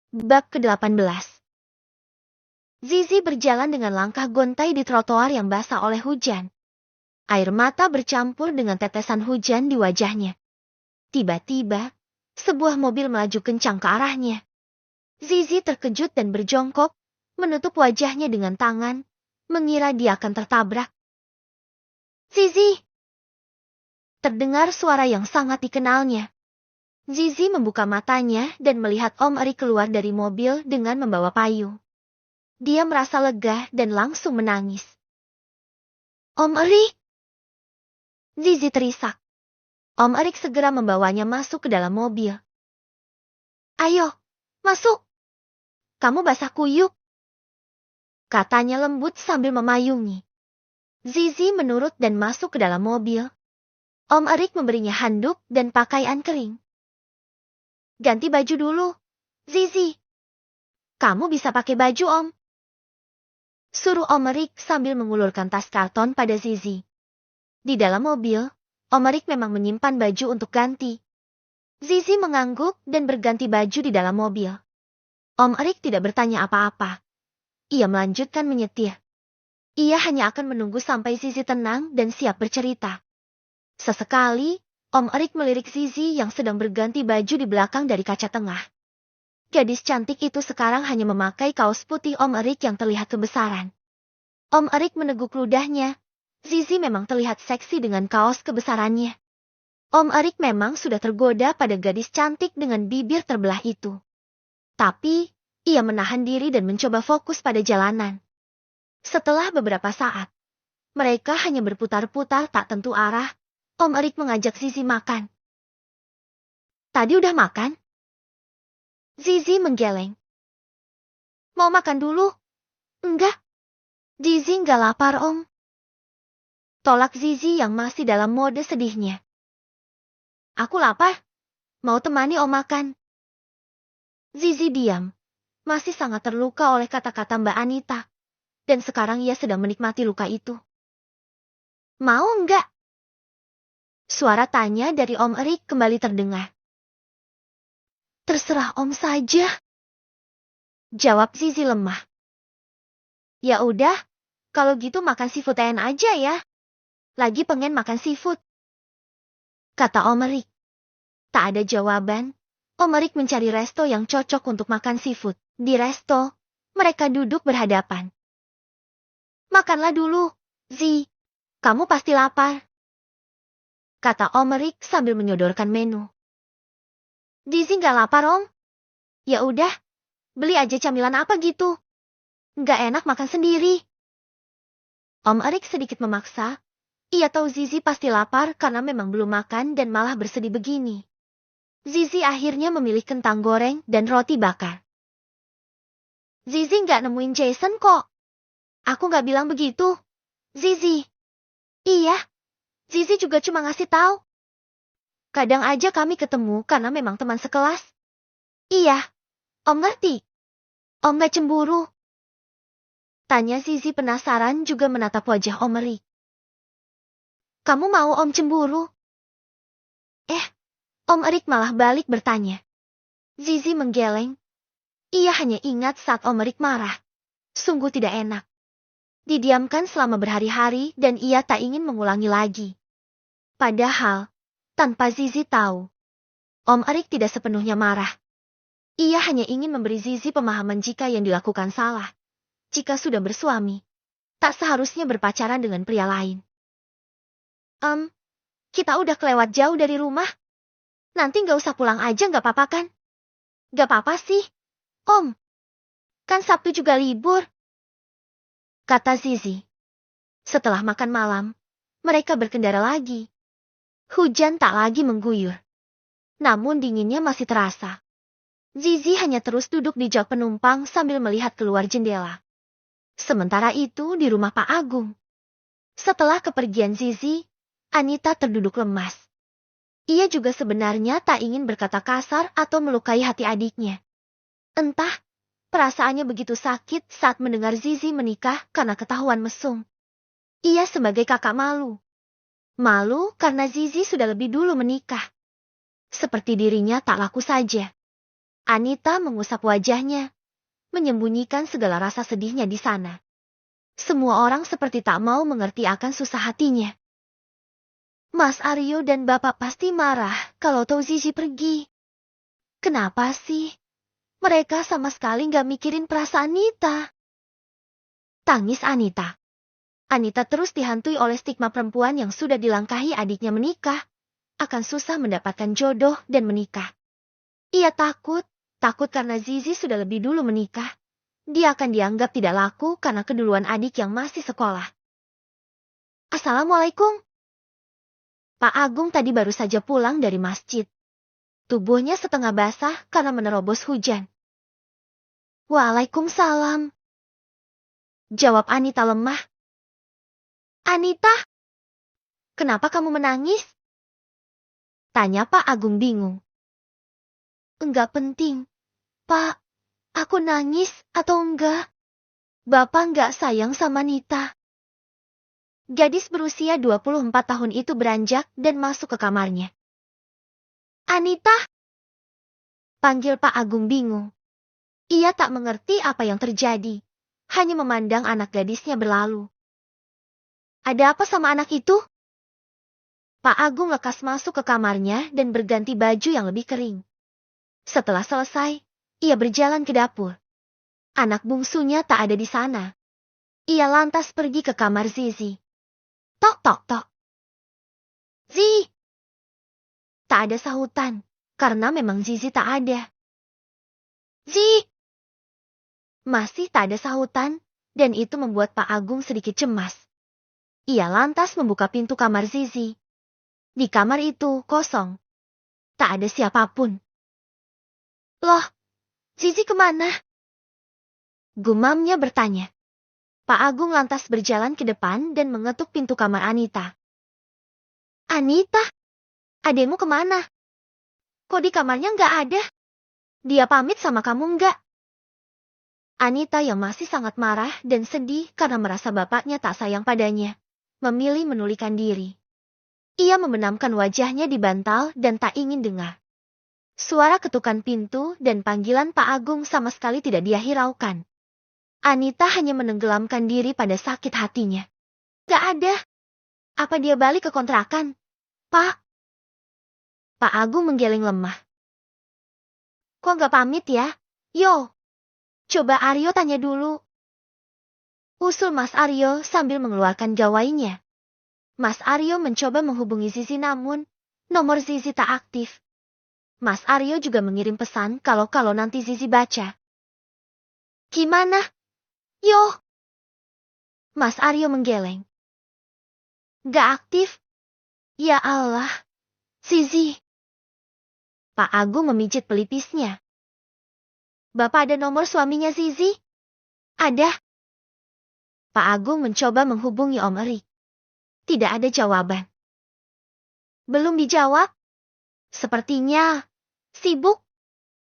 Bab ke-18. Zizi berjalan dengan langkah gontai di trotoar yang basah oleh hujan. Air mata bercampur dengan tetesan hujan di wajahnya. Tiba-tiba, sebuah mobil melaju kencang ke arahnya. Zizi terkejut dan berjongkok, menutup wajahnya dengan tangan, mengira dia akan tertabrak. Zizi! Terdengar suara yang sangat dikenalnya. Zizi membuka matanya dan melihat Om Eri keluar dari mobil dengan membawa payung. Dia merasa lega dan langsung menangis. Om Eri! Zizi terisak. Om Erik segera membawanya masuk ke dalam mobil. Ayo, masuk. Kamu basah kuyup. Katanya lembut sambil memayungi. Zizi menurut dan masuk ke dalam mobil. Om Erik memberinya handuk dan pakaian kering. Ganti baju dulu, Zizi. Kamu bisa pakai baju, Om. Suruh Om Erik sambil mengulurkan tas karton pada Zizi. Di dalam mobil, Om Erik memang menyimpan baju untuk ganti. Zizi mengangguk dan berganti baju di dalam mobil. Om Erik tidak bertanya apa-apa. Ia melanjutkan menyetir. Ia hanya akan menunggu sampai Zizi tenang dan siap bercerita. Sesekali, Om Erik melirik Zizi yang sedang berganti baju di belakang dari kaca tengah. Gadis cantik itu sekarang hanya memakai kaos putih Om Erik yang terlihat kebesaran. Om Erik meneguk ludahnya. Zizi memang terlihat seksi dengan kaos kebesarannya. Om Erik memang sudah tergoda pada gadis cantik dengan bibir terbelah itu. Tapi, ia menahan diri dan mencoba fokus pada jalanan. Setelah beberapa saat, mereka hanya berputar-putar tak tentu arah. Om Erik mengajak Zizi makan. Tadi udah makan? Zizi menggeleng. Mau makan dulu? Enggak. Zizi nggak lapar, Om. Tolak Zizi yang masih dalam mode sedihnya. Aku lapar. Mau temani Om makan. Zizi diam. Masih sangat terluka oleh kata-kata Mbak Anita. Dan sekarang ia sedang menikmati luka itu. Mau enggak? Suara tanya dari Om Erik kembali terdengar. Terserah Om saja. Jawab Zizi lemah. Ya udah, kalau gitu makan seafood aja ya. Lagi pengen makan seafood. Kata Om Erik. Tak ada jawaban. Om Erik mencari resto yang cocok untuk makan seafood. Di resto, mereka duduk berhadapan. Makanlah dulu, Zi. Kamu pasti lapar. Kata Om Erik sambil menyodorkan menu. Zizi nggak lapar, Om. Ya udah, beli aja camilan apa gitu. Nggak enak makan sendiri. Om Erik sedikit memaksa. Ia tahu Zizi pasti lapar karena memang belum makan dan malah bersedih begini. Zizi akhirnya memilih kentang goreng dan roti bakar. Zizi nggak nemuin Jason kok. Aku nggak bilang begitu. Zizi. Iya. Zizi juga cuma ngasih tahu. Kadang aja kami ketemu karena memang teman sekelas. Iya. Om ngerti. Om nggak cemburu. Tanya Zizi penasaran juga menatap wajah Om Erik. Kamu mau Om cemburu? Om Erik malah balik bertanya. Zizi menggeleng. Ia hanya ingat saat Om Erik marah. Sungguh tidak enak. Didiamkan selama berhari-hari dan ia tak ingin mengulangi lagi. Padahal, tanpa Zizi tahu, Om Erik tidak sepenuhnya marah. Ia hanya ingin memberi Zizi pemahaman jika yang dilakukan salah. Jika sudah bersuami, tak seharusnya berpacaran dengan pria lain. Kita udah kelewat jauh dari rumah. Nanti nggak usah pulang aja nggak apa-apa kan? Nggak apa-apa sih, Om. Kan Sabtu juga libur. Kata Zizi. Setelah makan malam, mereka berkendara lagi. Hujan tak lagi mengguyur. Namun dinginnya masih terasa. Zizi hanya terus duduk di jok penumpang sambil melihat keluar jendela. Sementara itu di rumah Pak Agung. Setelah kepergian Zizi, Anita terduduk lemas. Ia juga sebenarnya tak ingin berkata kasar atau melukai hati adiknya. Entah, perasaannya begitu sakit saat mendengar Zizi menikah karena ketahuan mesum. Ia sebagai kakak malu. Malu karena Zizi sudah lebih dulu menikah. Seperti dirinya tak laku saja. Anita mengusap wajahnya, menyembunyikan segala rasa sedihnya di sana. Semua orang seperti tak mau mengerti akan susah hatinya. Mas Aryo dan Bapak pasti marah kalau tahu Zizi pergi. Kenapa sih? Mereka sama sekali nggak mikirin perasaan Anita. Tangis Anita. Anita terus dihantui oleh stigma perempuan yang sudah dilangkahi adiknya menikah, akan susah mendapatkan jodoh dan menikah. Ia takut karena Zizi sudah lebih dulu menikah. Dia akan dianggap tidak laku karena keduluan adik yang masih sekolah. Assalamualaikum. Pak Agung tadi baru saja pulang dari masjid. Tubuhnya setengah basah karena menerobos hujan. Waalaikumsalam. Jawab Anita lemah. Anita, kenapa kamu menangis? Tanya Pak Agung bingung. Enggak penting, Pak. Aku nangis atau enggak? Bapak enggak sayang sama Anita. Gadis berusia 24 tahun itu beranjak dan masuk ke kamarnya. Anita! Panggil Pak Agung bingung. Ia tak mengerti apa yang terjadi, hanya memandang anak gadisnya berlalu. Ada apa sama anak itu? Pak Agung lekas masuk ke kamarnya dan berganti baju yang lebih kering. Setelah selesai, ia berjalan ke dapur. Anak bungsunya tak ada di sana. Ia lantas pergi ke kamar Zizi. Tok tok tok. Zi! Tak ada sahutan, karena memang Zizi tak ada. Zi! Masih tak ada sahutan, dan itu membuat Pak Agung sedikit cemas. Ia lantas membuka pintu kamar Zizi. Di kamar itu kosong. Tak ada siapapun. Loh, Zizi kemana? Gumamnya bertanya. Pak Agung lantas berjalan ke depan dan mengetuk pintu kamar Anita. Anita, adekmu kemana? Kok di kamarnya nggak ada? Dia pamit sama kamu nggak? Anita yang masih sangat marah dan sedih karena merasa bapaknya tak sayang padanya, memilih menundukkan diri. Ia membenamkan wajahnya di bantal dan tak ingin dengar. Suara ketukan pintu dan panggilan Pak Agung sama sekali tidak dia hiraukan. Anita hanya menenggelamkan diri pada sakit hatinya. Gak ada. Apa dia balik ke kontrakan? Pak? Pak Agung menggeleng lemah. Kok gak pamit ya? Yo. Coba Aryo tanya dulu. Usul Mas Aryo sambil mengeluarkan gawainya. Mas Aryo mencoba menghubungi Zizi namun nomor Zizi tak aktif. Mas Aryo juga mengirim pesan kalau nanti Zizi baca. Gimana? Yo. Mas Aryo menggeleng. Gak aktif? Ya Allah. Zizi. Pak Agung memijit pelipisnya. Bapak ada nomor suaminya Zizi? Ada. Pak Agung mencoba menghubungi Om Erik. Tidak ada jawaban. Belum dijawab? Sepertinya sibuk.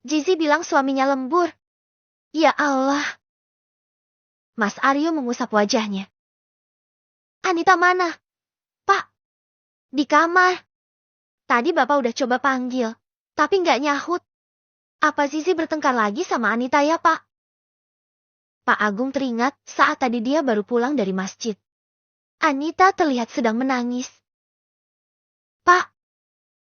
Zizi bilang suaminya lembur. Ya Allah. Mas Aryo mengusap wajahnya. Anita mana? Pak. Di kamar. Tadi Bapak udah coba panggil, tapi nggak nyahut. Apa Zizi bertengkar lagi sama Anita ya, Pak? Pak Agung teringat saat tadi dia baru pulang dari masjid. Anita terlihat sedang menangis. Pak,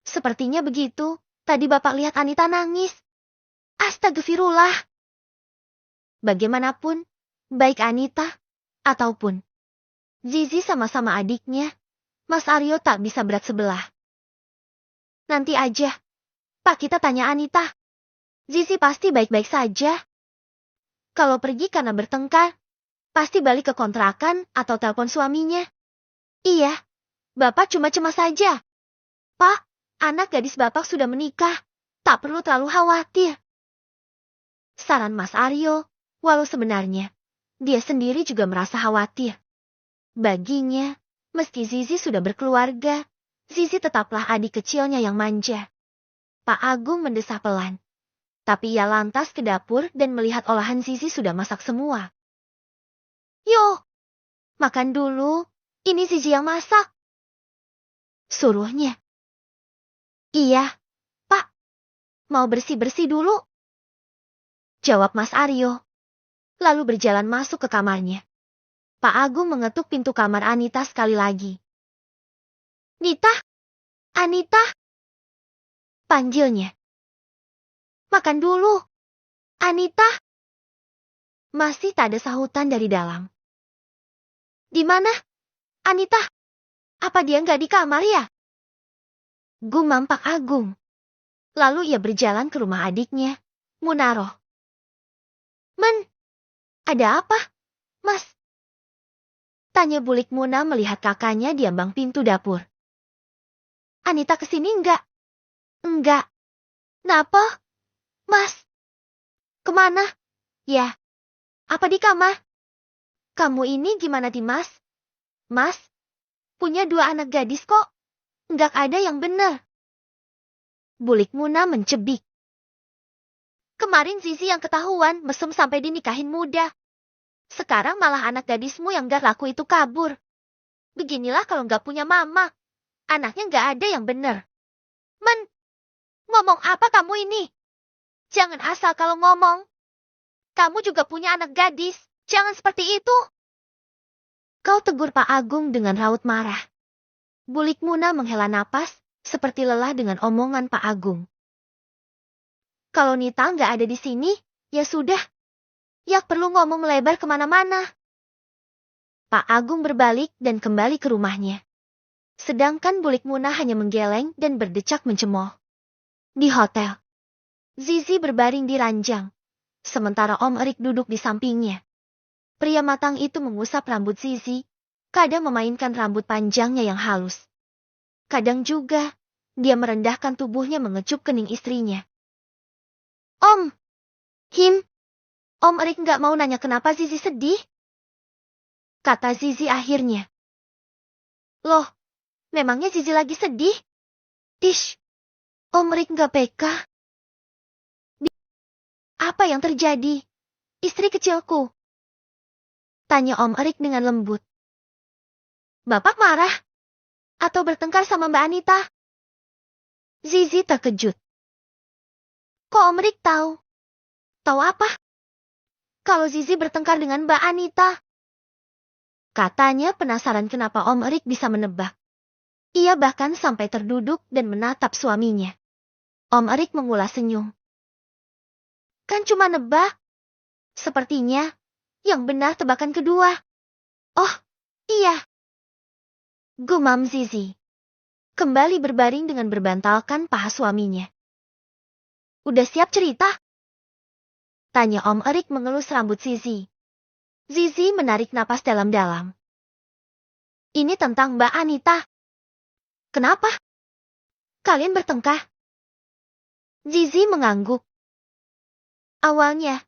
sepertinya begitu. Tadi Bapak lihat Anita nangis. Astagfirullah. Bagaimanapun, baik Anita ataupun Zizi sama-sama adiknya, Mas Aryo tak bisa berat sebelah. Nanti aja, Pak, kita tanya Anita. Zizi pasti baik-baik saja. Kalau pergi karena bertengkar, pasti balik ke kontrakan atau telepon suaminya. Iya, Bapak cuma cemas saja. Pak, anak gadis Bapak sudah menikah. Tak perlu terlalu khawatir. Saran Mas Aryo, walau sebenarnya, dia sendiri juga merasa khawatir. Baginya, meski Zizi sudah berkeluarga, Zizi tetaplah adik kecilnya yang manja. Pak Agung mendesah pelan. Tapi ia lantas ke dapur dan melihat olahan Zizi sudah masak semua. Yo, makan dulu. Ini Zizi yang masak. Suruhnya. Iya, Pak. Mau bersih-bersih dulu. jawab Mas Aryo. Lalu berjalan masuk ke kamarnya. Pak Agung mengetuk pintu kamar Anita sekali lagi. Nita, Anita, panggilnya. Makan dulu, Anita. Masih tak ada sahutan dari dalam. Di mana, Anita? Apa dia nggak di kamar ya? Gumam Pak Agung. Lalu ia berjalan ke rumah adiknya, Munaro. Ada apa, Mas? Tanya bulik Muna melihat kakaknya di ambang pintu dapur. Anita kesini enggak? Enggak. Kenapa, Mas? Kemana? Ya. Apa di kamar? Kamu ini gimana, Dimas? Mas, punya 2 anak gadis kok. Enggak ada yang benar. Bulik Muna mencebik. Kemarin Zizi yang ketahuan mesum sampai dinikahin muda. Sekarang malah anak gadismu yang gak laku itu kabur. Beginilah kalau gak punya mama. Anaknya gak ada yang benar. Ngomong apa kamu ini? Jangan asal kalau ngomong. Kamu juga punya anak gadis. Jangan seperti itu. Kau tegur Pak Agung dengan raut marah. Bulik Muna menghela napas, seperti lelah dengan omongan Pak Agung. Kalau Nita nggak ada di sini, ya sudah. Ya perlu ngomong melebar kemana-mana. Pak Agung berbalik dan kembali ke rumahnya. Sedangkan Bulik Muna hanya menggeleng dan berdecak mencemooh. Di hotel, Zizi berbaring di ranjang, sementara Om Erik duduk di sampingnya. Pria matang itu mengusap rambut Zizi, kadang memainkan rambut panjangnya yang halus. Kadang juga, dia merendahkan tubuhnya mengecup kening istrinya. Om Erik nggak mau nanya kenapa Zizi sedih? Kata Zizi akhirnya. Loh, memangnya Zizi lagi sedih? Ish, Om Erik nggak peka. Apa yang terjadi? Istri kecilku. Tanya Om Erik dengan lembut. Bapak marah? Atau bertengkar sama Mbak Anita? Zizi terkejut. Kok Om Erik tahu? Tahu apa? Kalau Zizi bertengkar dengan Mbak Anita. Katanya penasaran kenapa Om Erik bisa menebak. Ia bahkan sampai terduduk dan menatap suaminya. Om Erik mengulas senyum. Kan cuma nebak. Sepertinya, yang benar tebakan kedua. Oh, iya. Gumam Zizi. Kembali berbaring dengan berbantalkan paha suaminya. Udah siap cerita? Tanya Om Erik mengelus rambut Zizi. Zizi menarik napas dalam-dalam. Ini tentang Mbak Anita. Kenapa? Kalian bertengkar? Zizi mengangguk. Awalnya,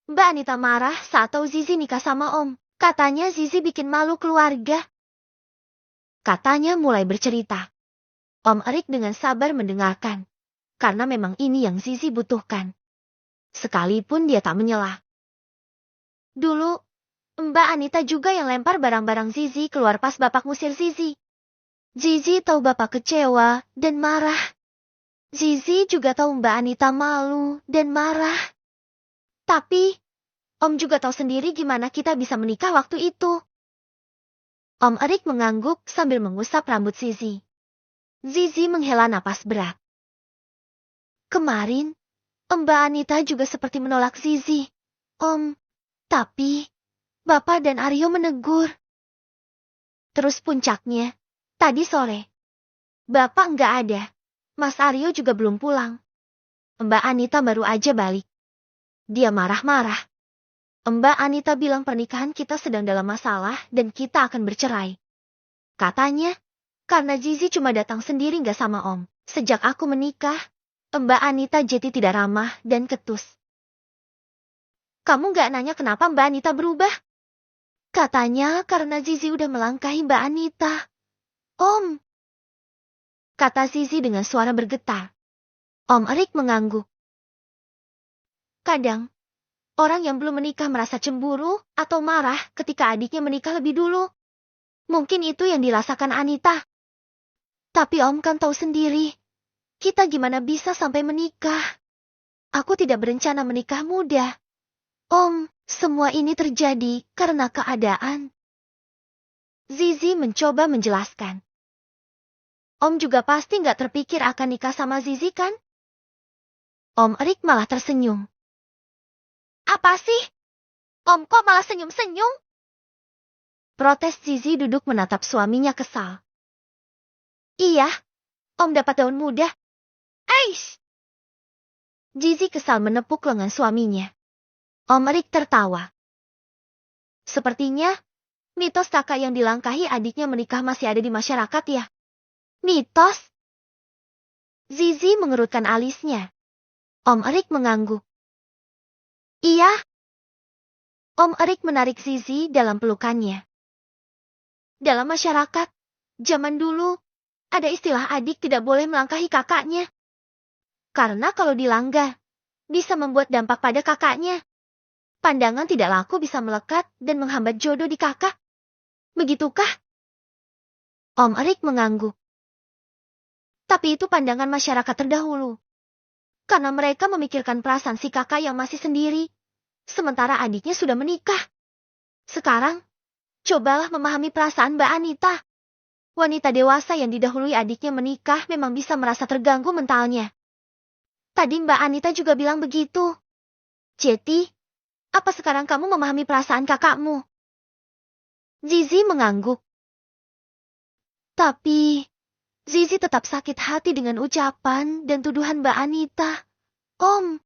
Mbak Anita marah saat tahu Zizi nikah sama Om. Katanya Zizi bikin malu keluarga. Katanya mulai bercerita. Om Erik dengan sabar mendengarkan. Karena memang ini yang Zizi butuhkan. Sekalipun dia tak menyela. Dulu, Mbak Anita juga yang lempar barang-barang Zizi keluar pas bapak ngusir Zizi. Zizi tahu bapak kecewa dan marah. Zizi juga tahu Mbak Anita malu dan marah. Tapi, Om juga tahu sendiri gimana kita bisa menikah waktu itu. Om Erik mengangguk sambil mengusap rambut Zizi. Zizi menghela napas berat. Kemarin, Mbak Anita juga seperti menolak Zizi. Om, tapi Bapak dan Aryo menegur. Terus puncaknya, tadi sore, Bapak nggak ada. Mas Aryo juga belum pulang. Mbak Anita baru aja balik. Dia marah-marah. Mbak Anita bilang pernikahan kita sedang dalam masalah dan kita akan bercerai. Katanya, karena Zizi cuma datang sendiri nggak sama Om. Sejak aku menikah, Mbak Anita jadi tidak ramah dan ketus. Kamu nggak nanya kenapa Mbak Anita berubah? Katanya karena Zizi udah melangkahi Mbak Anita. Om, kata Zizi dengan suara bergetar. Om Erik mengangguk. Kadang, orang yang belum menikah merasa cemburu atau marah ketika adiknya menikah lebih dulu. Mungkin itu yang dirasakan Anita. Tapi Om kan tahu sendiri, kita gimana bisa sampai menikah. Aku tidak berencana menikah muda. Om, semua ini terjadi karena keadaan. Zizi mencoba menjelaskan. Om juga pasti nggak terpikir akan nikah sama Zizi kan? Om Erik malah tersenyum. Apa sih? Om kok malah senyum-senyum? Protes Zizi duduk menatap suaminya kesal. Iya, Om dapat daun muda. Aish! Zizi kesal menepuk lengan suaminya. Om Erik tertawa. Sepertinya, mitos kakak yang dilangkahi adiknya menikah masih ada di masyarakat ya. Mitos? Zizi mengerutkan alisnya. Om Erik mengangguk. Iya. Om Erik menarik Zizi dalam pelukannya. Dalam masyarakat, zaman dulu, ada istilah adik tidak boleh melangkahi kakaknya. Karena kalau dilanggar, bisa membuat dampak pada kakaknya. Pandangan tidak laku bisa melekat dan menghambat jodoh di kakak. Begitukah? Om Erik mengangguk. Tapi itu pandangan masyarakat terdahulu. Karena mereka memikirkan perasaan si kakak yang masih sendiri. Sementara adiknya sudah menikah. Sekarang, cobalah memahami perasaan Mbak Anita. Wanita dewasa yang didahului adiknya menikah memang bisa merasa terganggu mentalnya. Tadi Mbak Anita juga bilang begitu. Jeti, apa sekarang kamu memahami perasaan kakakmu? Zizi mengangguk. Tapi, Zizi tetap sakit hati dengan ucapan dan tuduhan Mbak Anita. Om,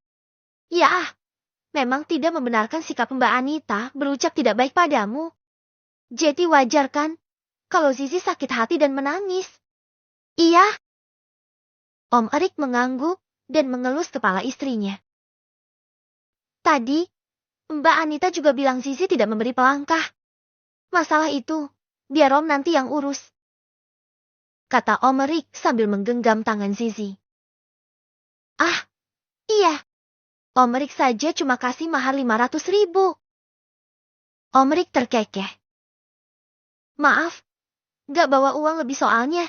ya, memang tidak membenarkan sikap Mbak Anita berucap tidak baik padamu. Jeti wajar kan, kalau Zizi sakit hati dan menangis? Iya. Om Erik mengangguk dan mengelus kepala istrinya. Tadi, Mbak Anita juga bilang Zizi tidak memberi pelangkah. Masalah itu, biar Om nanti yang urus. Kata Om Erik sambil menggenggam tangan Zizi. Ah, iya. Om Erik saja cuma kasih mahar 500.000. Om Erik terkekeh. Maaf, gak bawa uang lebih soalnya.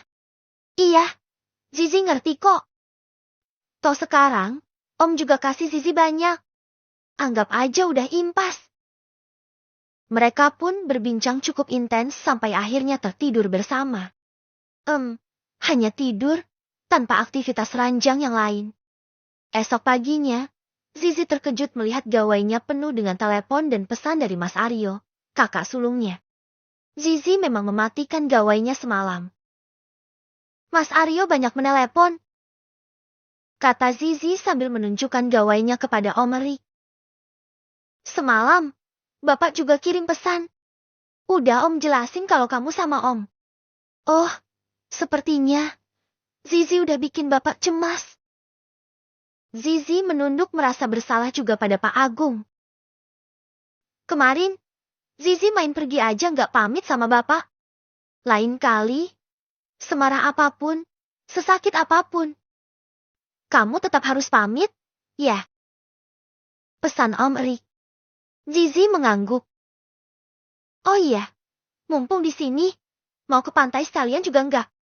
Iya, Zizi ngerti kok. Toh sekarang, Om juga kasih Zizi banyak. Anggap aja udah impas. Mereka pun berbincang cukup intens sampai akhirnya tertidur bersama. Hanya tidur, tanpa aktivitas ranjang yang lain. Esok paginya, Zizi terkejut melihat gawainya penuh dengan telepon dan pesan dari Mas Aryo, kakak sulungnya. Zizi memang mematikan gawainya semalam. Mas Aryo banyak menelepon, kata Zizi sambil menunjukkan gawainya kepada Om Erik. Semalam, Bapak juga kirim pesan. Udah Om jelasin kalau kamu sama Om. Oh, sepertinya Zizi udah bikin Bapak cemas. Zizi menunduk merasa bersalah juga pada Pak Agung. Kemarin, Zizi main pergi aja nggak pamit sama Bapak. Lain kali, semarah apapun, sesakit apapun, kamu tetap harus pamit, ya? Pesan Om Erik. Zizi mengangguk. Oh iya, mumpung di sini, mau ke pantai sekalian juga enggak?